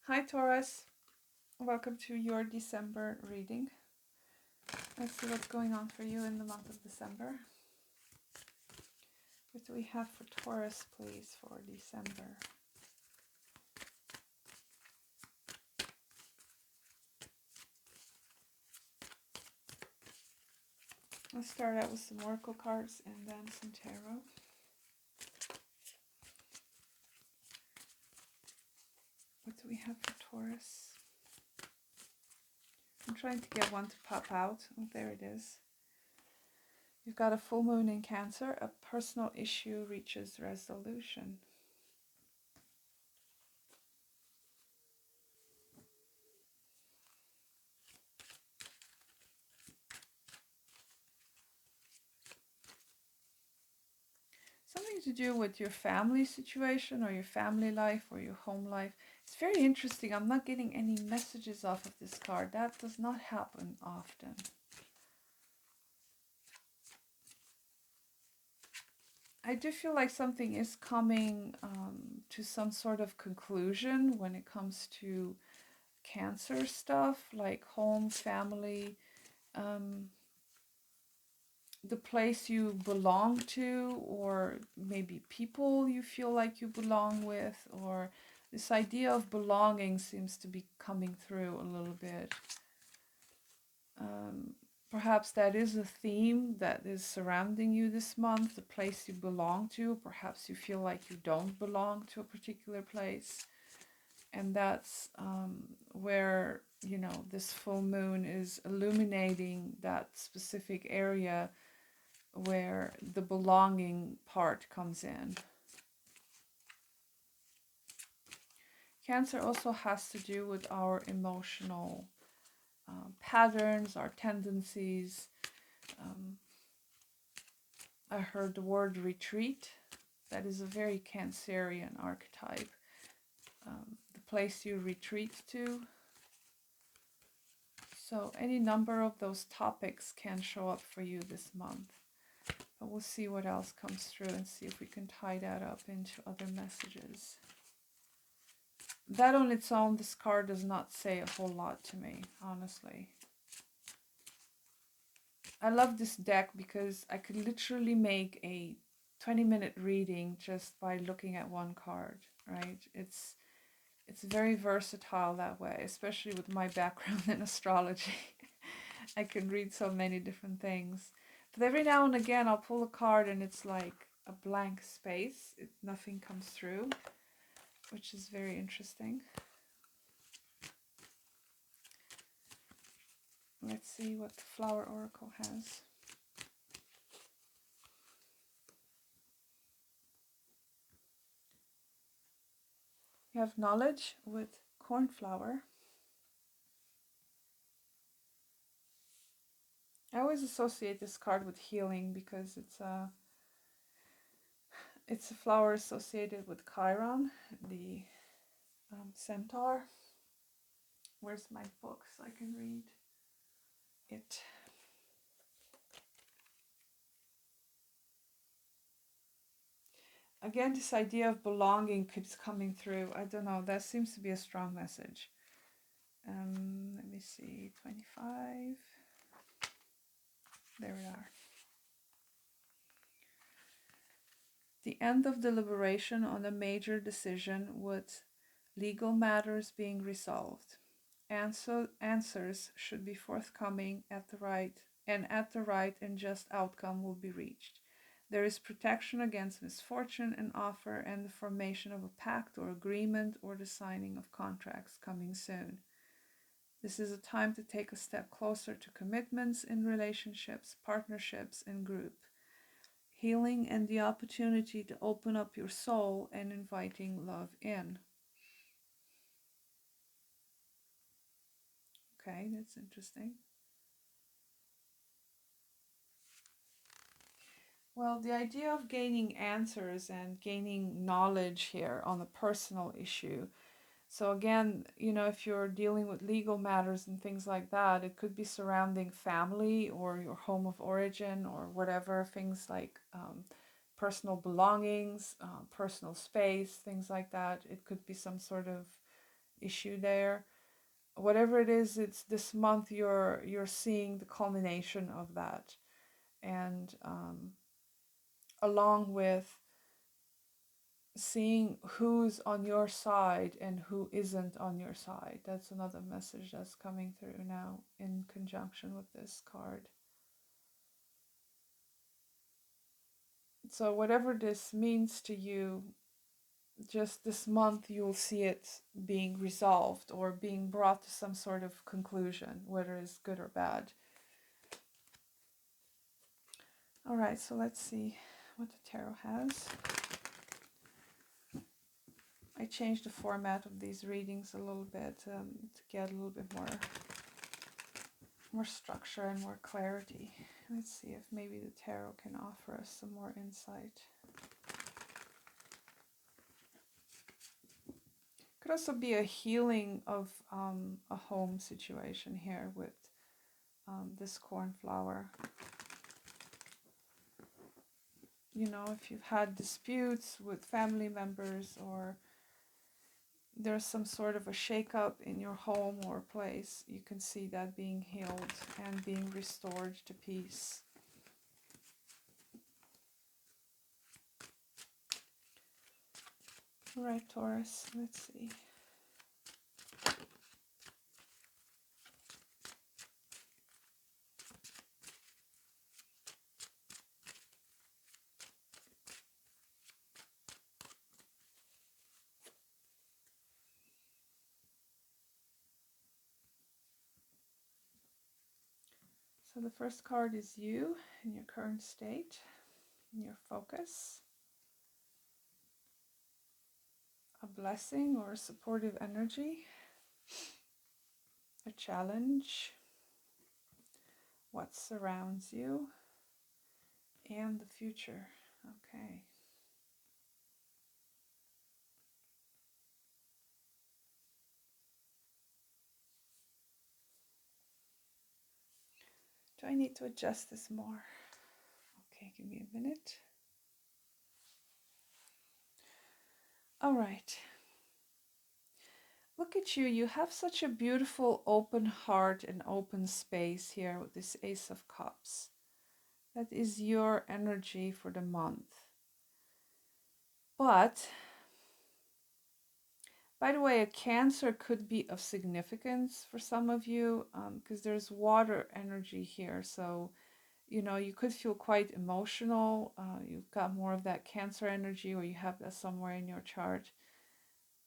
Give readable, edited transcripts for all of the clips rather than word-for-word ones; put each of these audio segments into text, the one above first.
Hi Taurus, welcome to your December reading. Let's see what's going on for you in the month of December. What do we have for Taurus, please, for December? Let's start out with some oracle cards and then some tarot. What do we have for Taurus? I'm trying to get one to pop out. Oh, there it is. You've got a full moon in Cancer. A personal issue reaches resolution. Something to do with your family situation or your family life or your home life. It's very interesting. I'm not getting any messages off of this card. That does not happen often. I do feel like something is coming to some sort of conclusion when it comes to Cancer stuff, like home, family, the place you belong to, or maybe people you feel like you belong with, or this idea of belonging seems to be coming through a little bit. Perhaps that is a theme that is surrounding you this month, the place you belong to. Perhaps you feel like you don't belong to a particular place. And that's where, this full moon is illuminating that specific area where the belonging part comes in. Cancer also has to do with our emotional patterns, our tendencies. I heard the word retreat. That is a very Cancerian archetype. The place you retreat to. So any number of those topics can show up for you this month. But we'll see what else comes through and see if we can tie that up into other messages. That on its own, this card does not say a whole lot to me, honestly. I love this deck because I could literally make a 20-minute reading just by looking at one card, right? It's very versatile that way, especially with my background in astrology. I can read so many different things. But every now and again I'll pull a card and it's like a blank space. Nothing comes through, which is very interesting. Let's see what the Flower Oracle has. You have knowledge with cornflower. I always associate this card with healing because it's a flower associated with Chiron, the centaur. Where's my book so I can read it? Again, this idea of belonging keeps coming through. I don't know, that seems to be a strong message. Let me see, 25. There we are. The end of deliberation on a major decision with legal matters being resolved. Answers should be forthcoming at the right and just outcome will be reached. There is protection against misfortune and offer and the formation of a pact or agreement or the signing of contracts coming soon. This is a time to take a step closer to commitments in relationships, partnerships, and group. Healing and the opportunity to open up your soul and inviting love in. Okay, that's interesting. Well, the idea of gaining answers and gaining knowledge here on a personal issue. So again, if you're dealing with legal matters and things like that, it could be surrounding family or your home of origin or whatever, things like personal belongings, personal space, things like that. It could be some sort of issue there. Whatever it is, it's this month you're seeing the culmination of that, and along with seeing who's on your side and who isn't on your side. That's another message that's coming through now in conjunction with this card. So whatever this means to you, just this month you'll see it being resolved or being brought to some sort of conclusion, whether it's good or bad. All right, so let's see what the tarot has. I changed the format of these readings a little bit to get a little bit more structure and more clarity. Let's see if maybe the tarot can offer us some more insight. Could also be a healing of a home situation here with this cornflower. You know, if you've had disputes with family members, or there's some sort of a shakeup in your home or place, you can see that being healed and being restored to peace. All right, Taurus, let's see. So the first card is you in your current state, in your focus, a blessing or a supportive energy, a challenge, what surrounds you, and the future. Okay. Do I need to adjust this more? Okay, give me a minute. All right. Look at you. You have such a beautiful open heart and open space here with this Ace of Cups. That is your energy for the month. But, by the way, a Cancer could be of significance for some of you because there's water energy here. So, you know, you could feel quite emotional. You've got more of that Cancer energy, or you have that somewhere in your chart.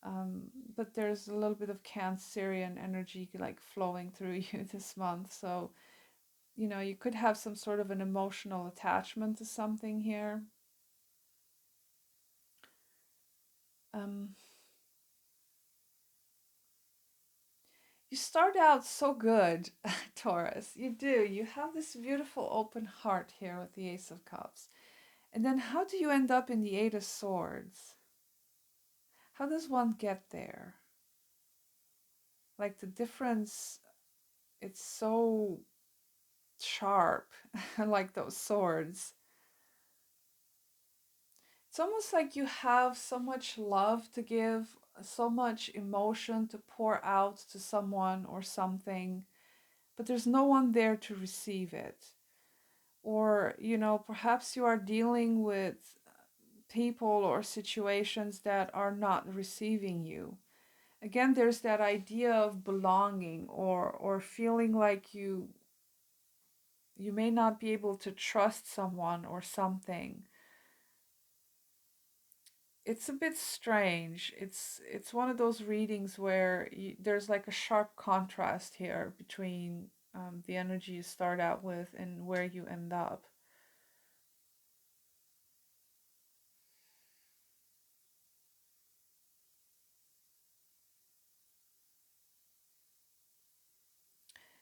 But there's a little bit of Cancerian energy like flowing through you this month. So, you know, you could have some sort of an emotional attachment to something here. You start out so good, Taurus. You do. You have this beautiful open heart here with the Ace of Cups. And then how do you end up in the Eight of Swords? How does one get there? Like the difference, it's so sharp, like those swords. It's almost like you have so much love to give, so much emotion to pour out to someone or something, but there's no one there to receive it. Or, you know, perhaps you are dealing with people or situations that are not receiving you. Again, there's that idea of belonging, or feeling like you may not be able to trust someone or something. It's a bit strange. It's one of those readings where there's like a sharp contrast here between the energy you start out with and where you end up.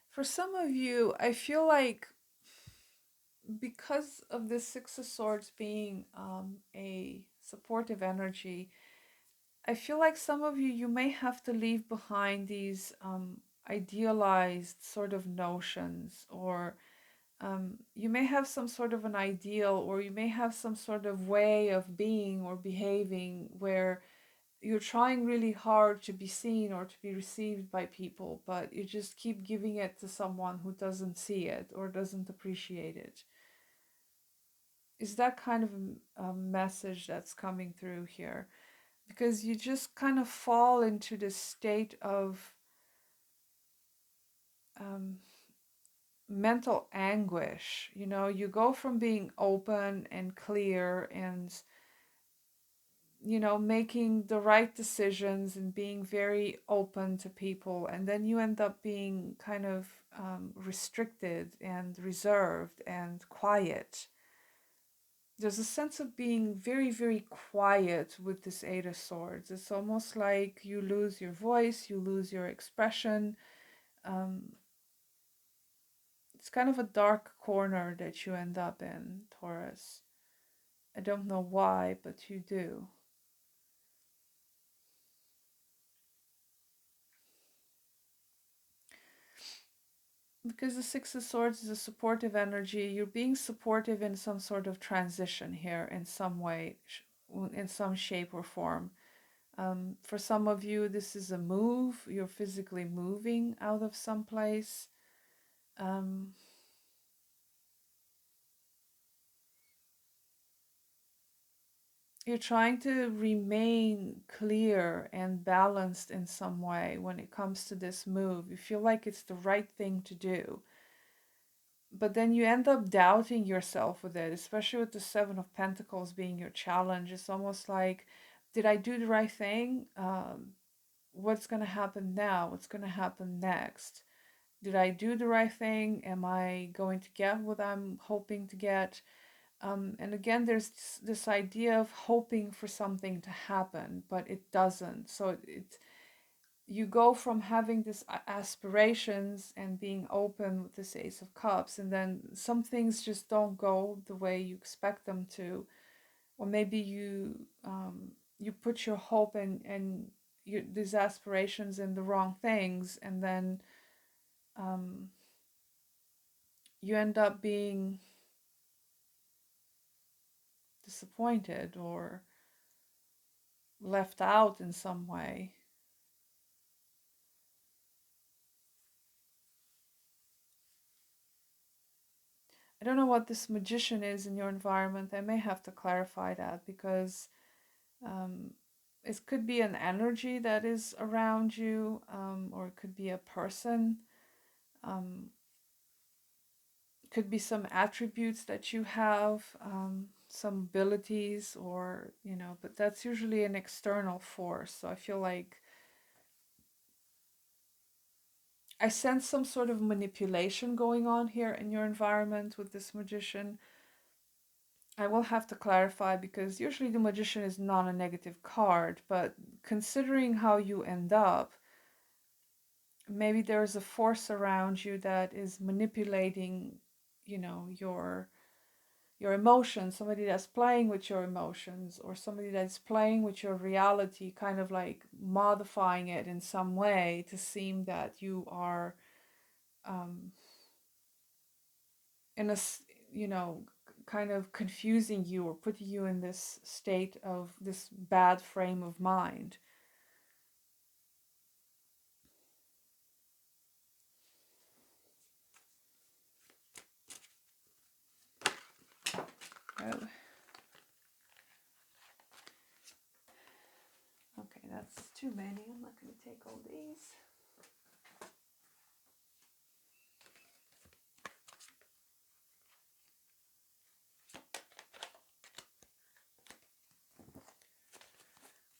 For some of you, I feel like because of the Six of Swords being a supportive energy, I feel like some of you, you may have to leave behind these idealized sort of notions, or you may have some sort of an ideal, or you may have some sort of way of being or behaving where you're trying really hard to be seen or to be received by people, but you just keep giving it to someone who doesn't see it or doesn't appreciate it. Is that kind of a message that's coming through here? Because you just kind of fall into this state of um, mental anguish. You know, you go from being open and clear and, you know, making the right decisions and being very open to people, and then you end up being kind of restricted and reserved and quiet. There's a sense of being very, very quiet with this Eight of Swords. It's almost like you lose your voice, you lose your expression. Um, it's kind of a dark corner that you end up in, Taurus. I don't know why, but you do. Because the Six of Swords is a supportive energy, you're being supportive in some sort of transition here in some way, in some shape or form. For some of you, this is a move. You're physically moving out of some place. Um, you're trying to remain clear and balanced in some way when it comes to this move. You feel like it's the right thing to do. But then you end up doubting yourself with it, especially with the Seven of Pentacles being your challenge. It's almost like, did I do the right thing? What's going to happen now? What's going to happen next? Did I do the right thing? Am I going to get what I'm hoping to get? And again, there's this idea of hoping for something to happen, but it doesn't. So you go from having this aspirations and being open with this Ace of Cups, and then some things just don't go the way you expect them to, or maybe you put your hope and these aspirations in the wrong things, and then um, you end up being disappointed or left out in some way. I don't know what this magician is in your environment. I may have to clarify that because um, it could be an energy that is around you, or it could be a person. Um, could be some attributes that you have, some abilities, or, you know, but that's usually an external force. So I feel like I sense some sort of manipulation going on here in your environment with this magician. I will have to clarify because usually the magician is not a negative card, but considering how you end up, maybe there's a force around you that is manipulating, you know, your emotions, somebody that's playing with your emotions, or somebody that's playing with your reality, kind of like modifying it in some way to seem that you are um, in a, you know, kind of confusing you or putting you in this state of this bad frame of mind. Oh, okay, that's too many. I'm not going to take all these.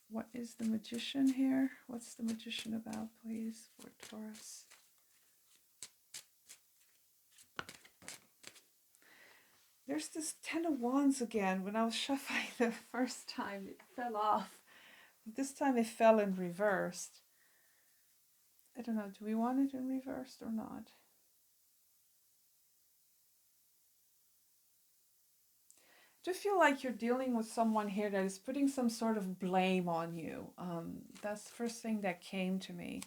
What is the magician here? What's the magician about, please, for Taurus? There's this Ten of Wands again. When I was shuffling the first time, it fell off. This time it fell in reversed. I don't know, do we want it in reversed or not? I do feel like you're dealing with someone here that is putting some sort of blame on you. That's the first thing that came to me.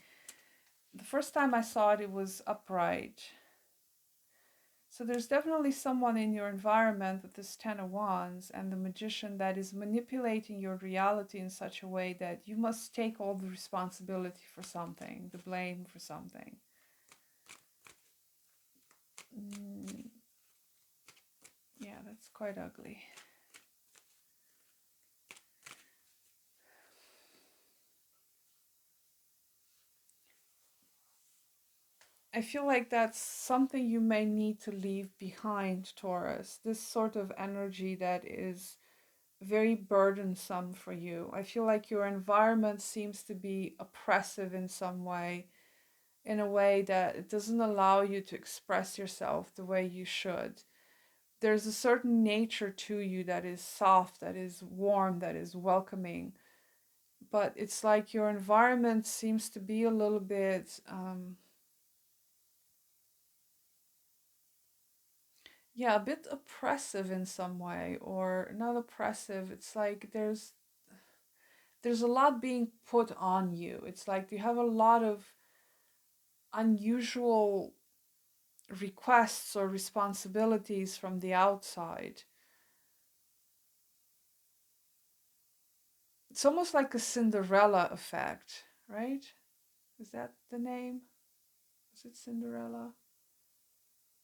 The first time I saw it, it was upright. So there's definitely someone in your environment with this Ten of Wands and the Magician that is manipulating your reality in such a way that you must take all the responsibility for something, the blame for something. Mm, yeah, that's quite ugly. I feel like that's something you may need to leave behind, Taurus. This sort of energy that is very burdensome for you. I feel like your environment seems to be oppressive in some way, in a way that it doesn't allow you to express yourself the way you should. There's a certain nature to you that is soft, that is warm, that is welcoming. But it's like your environment seems to be a little bit, yeah, a bit oppressive in some way, or not oppressive. It's like there's a lot being put on you. It's like you have a lot of unusual requests or responsibilities from the outside. It's almost like a Cinderella effect, right? Is that the name? Is it Cinderella?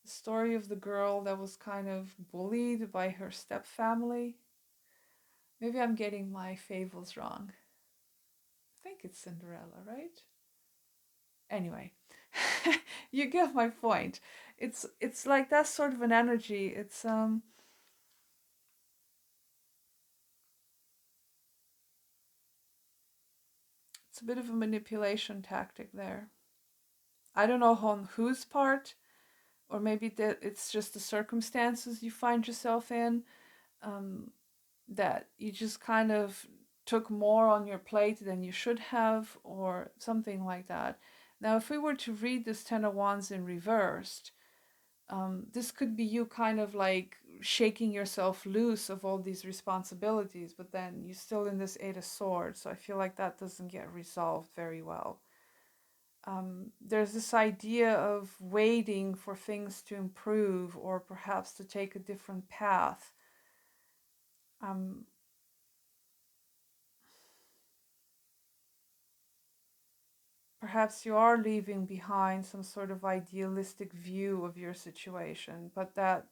The story of the girl that was kind of bullied by her stepfamily. Maybe I'm getting my fables wrong. I think it's Cinderella, right? Anyway, you get my point. It's like that sort of an energy. It's a bit of a manipulation tactic there. I don't know on whose part, or maybe that it's just the circumstances you find yourself in, um, that you just kind of took more on your plate than you should have, or something like that. Now, if we were to read this Ten of Wands in reversed, this could be you kind of like shaking yourself loose of all these responsibilities, but then you're still in this Eight of Swords. So I feel like that doesn't get resolved very well. There's this idea of waiting for things to improve or perhaps to take a different path. Um, Perhaps you are leaving behind some sort of idealistic view of your situation, but that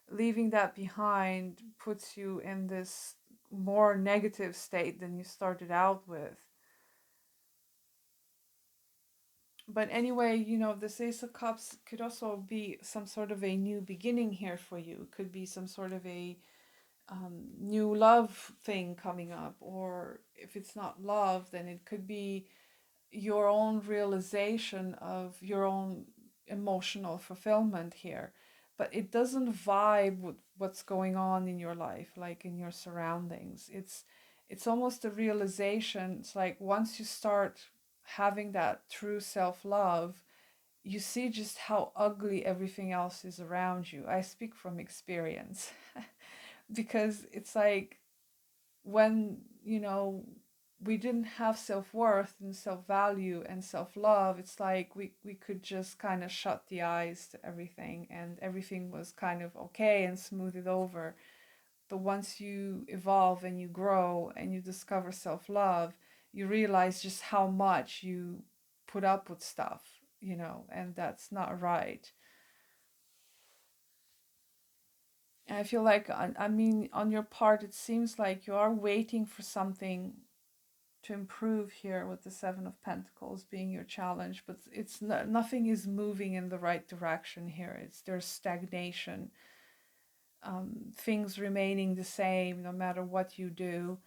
leaving that behind puts you in this more negative state than you started out with. But anyway, this Ace of Cups could also be some sort of a new beginning here for you. It could be some sort of a new love thing coming up, or if it's not love, then it could be your own realization of your own emotional fulfillment here. But it doesn't vibe with what's going on in your life, like in your surroundings. It's almost a realization. It's like once you start having that true self-love, you see just how ugly everything else is around you. I speak from experience. Because it's like when we didn't have self-worth and self-value and self-love, it's like we could just kind of shut the eyes to everything, and everything was kind of okay and smooth it over. But once you evolve and you grow and you discover self-love, you realize just how much you put up with stuff, and that's not right. And I feel like, I mean, on your part, it seems like you are waiting for something to improve here with the Seven of Pentacles being your challenge, but nothing is moving in the right direction here. There's stagnation, things remaining the same no matter what you do,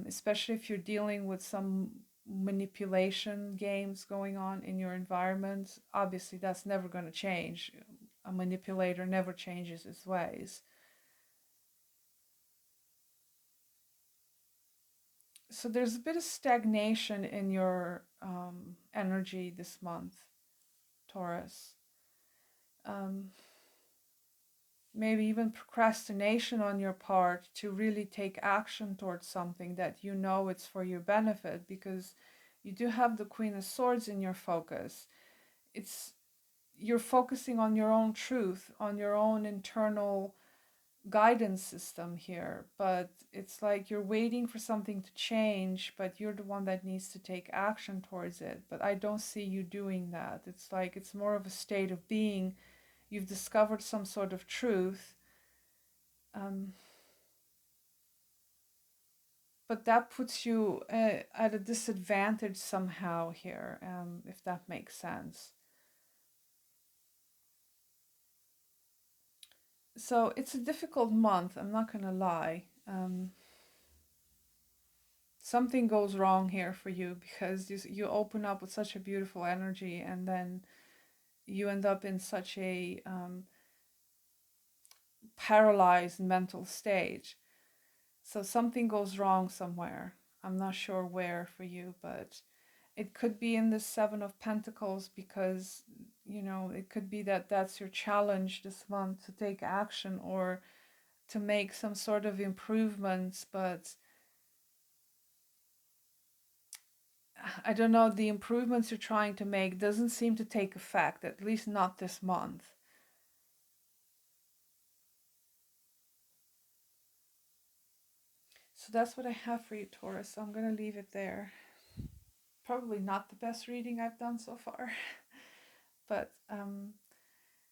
especially if you're dealing with some manipulation games going on in your environment. Obviously, that's never going to change. A manipulator never changes his ways. So there's a bit of stagnation in your energy this month, Taurus. Um, Maybe even procrastination on your part to really take action towards something that you know it's for your benefit, because you do have the Queen of Swords in your focus. It's you're focusing on your own truth, on your own internal guidance system here, but it's like you're waiting for something to change, but you're the one that needs to take action towards it. But I don't see you doing that. It's like it's more of a state of being. You've discovered some sort of truth, um, but that puts you at a disadvantage somehow here, if that makes sense. So it's a difficult month, I'm not going to lie. Something goes wrong here for you because you open up with such a beautiful energy, and then you end up in such a paralyzed mental stage. So something goes wrong somewhere. I'm not sure where for you, but it could be in the Seven of Pentacles, because it could be that that's your challenge this month, to take action or to make some sort of improvements. But I don't know, the improvements you're trying to make doesn't seem to take effect, at least not this month. So that's what I have for you, Taurus. So I'm going to leave it there. Probably not the best reading I've done so far, but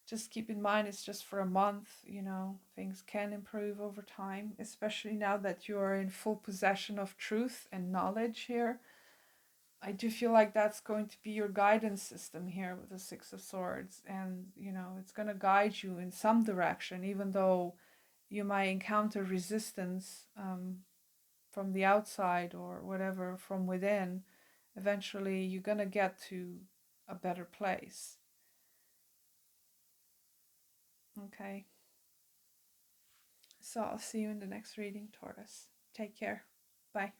just keep in mind it's just for a month. Things can improve over time, especially now that you are in full possession of truth and knowledge here. I do feel like that's going to be your guidance system here with the Six of Swords, and it's going to guide you in some direction, even though you might encounter resistance from the outside or whatever from within. Eventually you're going to get to a better place. Okay, so I'll see you in the next reading, Taurus. Take care. Bye.